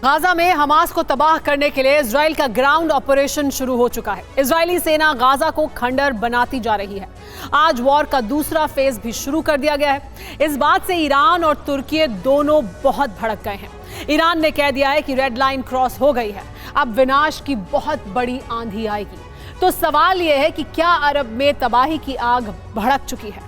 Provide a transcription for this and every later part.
Gaza में Hamas को तबाह करने के लिए इजराइल का ग्राउंड ऑपरेशन शुरू हो चुका है। इजरायली सेना गाजा को खंडर बनाती जा रही है। आज वॉर का दूसरा फेज भी शुरू कर दिया गया है। इस बात से ईरान और तुर्की दोनों बहुत भड़क गए हैं। ईरान ने कह दिया है कि रेड लाइन क्रॉस हो गई है, अब विनाश की बहुत बड़ी आंधी आएगी। तो सवाल यह है कि क्या अरब में तबाही की आग भड़क चुकी है?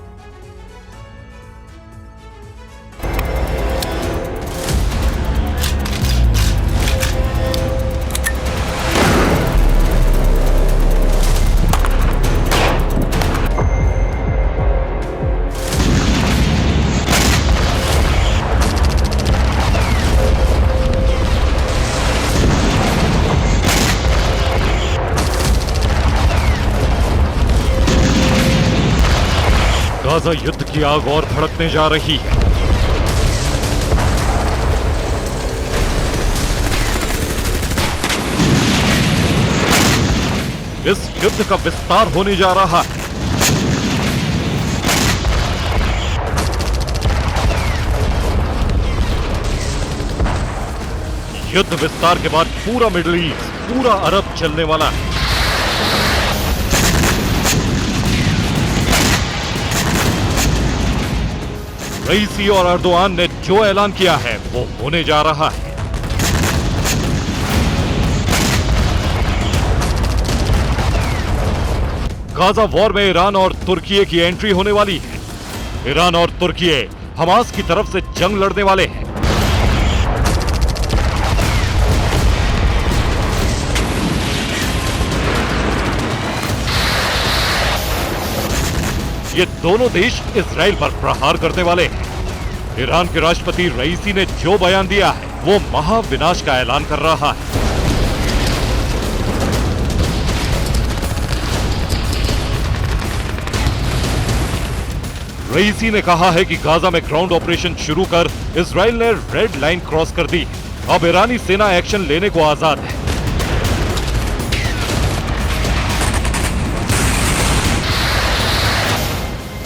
गाजा युद्ध की आग और भड़कने जा रही है। इस युद्ध का विस्तार होने जा रहा है। युद्ध विस्तार के बाद पूरा मिडिल ईस्ट, पूरा अरब चलने वाला है। रईसी और अर्दोआन ने जो ऐलान किया है वो होने जा रहा है। गाजा वॉर में ईरान और तुर्की की एंट्री होने वाली है। ईरान और तुर्की हमास की तरफ से जंग लड़ने वाले हैं। ये दोनों देश इजराइल पर प्रहार करने वाले हैं। ईरान के राष्ट्रपति रईसी ने जो बयान दिया है वो महाविनाश का ऐलान कर रहा है। रईसी ने कहा है कि गाजा में ग्राउंड ऑपरेशन शुरू कर इजराइल ने रेड लाइन क्रॉस कर दी। अब ईरानी सेना एक्शन लेने को आजाद है।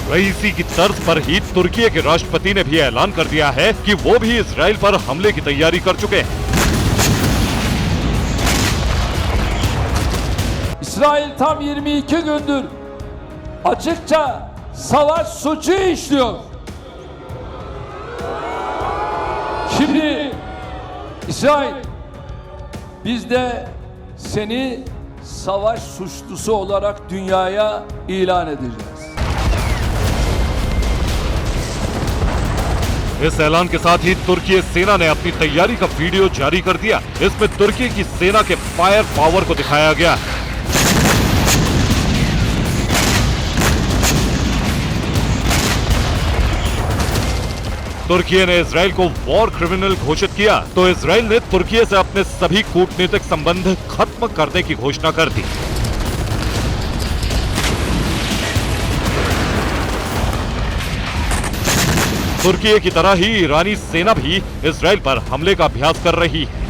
रईसी की तर्ज पर ही तुर्की के राष्ट्रपति ने भी ऐलान कर दिया है कि वो भी इजराइल पर हमले की तैयारी कर चुके हैं। İsrail tam 22 gündür açıkça savaş suçu işliyor. Şimdi İsrail, biz de seni savaş suçlusu olarak dünyaya ilan edeceğiz. इस ऐलान के साथ ही तुर्की सेना ने अपनी तैयारी का वीडियो जारी कर दिया। इसमें तुर्की की सेना के फायर पावर को दिखाया गया। तुर्की ने इजराइल को वॉर क्रिमिनल घोषित किया तो इजराइल ने तुर्की से अपने सभी कूटनीतिक संबंध खत्म करने की घोषणा कर दी। तुर्की की तरह ही ईरानी सेना भी इजराइल पर हमले का अभ्यास कर रही है।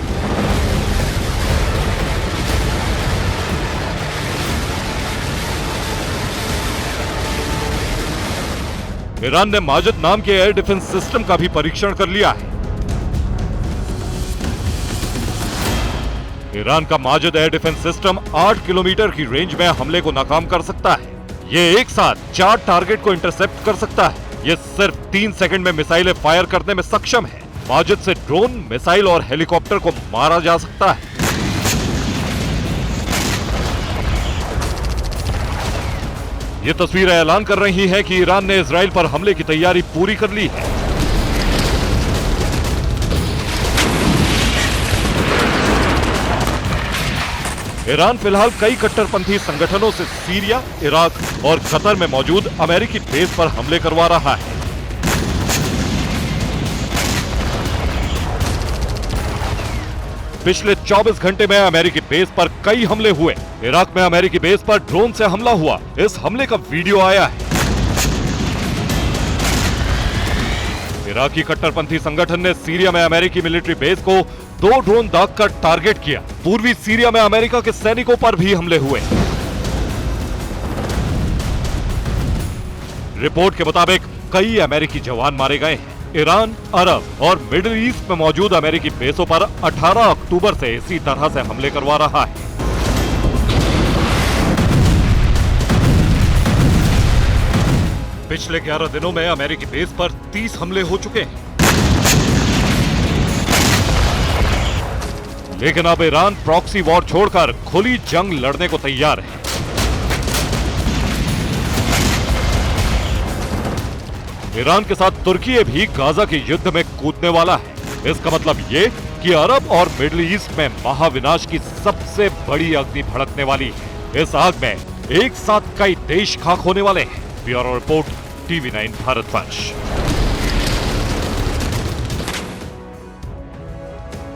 ईरान ने माजिद नाम के एयर डिफेंस सिस्टम का भी परीक्षण कर लिया है। ईरान का Majid air defence system 8 kilometre की रेंज में हमले को नाकाम कर सकता है। ये एक साथ 4 टारगेट को इंटरसेप्ट कर सकता है। ये सिर्फ 3 सेकंड में मिसाइलें फायर करने में सक्षम है। माजिद से ड्रोन, मिसाइल और हेलीकॉप्टर को मारा जा सकता है। ये तस्वीरें ऐलान कर रही हैं कि ईरान ने इजराइल पर हमले की तैयारी पूरी कर ली है। ईरान फिलहाल कई कट्टरपंथी संगठनों से सीरिया, इराक और कतर में मौजूद अमेरिकी बेस पर हमले करवा रहा है। पिछले 24 घंटे में अमेरिकी बेस पर कई हमले हुए। इराक में अमेरिकी बेस पर ड्रोन से हमला हुआ। इस हमले का वीडियो आया है। इराकी कट्टरपंथी संगठन ने सीरिया में अमेरिकी मिलिट्री बेस को 2 ड्रोन दागकर टारगेट किया। पूर्वी सीरिया में अमेरिका के सैनिकों पर भी हमले हुए। रिपोर्ट के मुताबिक कई अमेरिकी जवान मारे गए हैं। ईरान, अरब और मिडिल ईस्ट में मौजूद अमेरिकी बेसों पर 18 अक्टूबर से इसी तरह से हमले करवा रहा है। पिछले 11 दिनों में अमेरिकी बेस पर 30 हमले हो चुके हैं। लेकिन अब ईरान प्रॉक्सी वॉर छोड़कर खुली जंग लड़ने को तैयार है। ईरान के साथ तुर्की भी गाजा के युद्ध में कूदने वाला है। इसका मतलब ये कि अरब और मिडिल ईस्ट में महाविनाश की सबसे बड़ी अग्नि भड़कने वाली है। इस आग में एक साथ कई देश खाक होने वाले हैं। Bureau report, TV9 Bharatvarsh.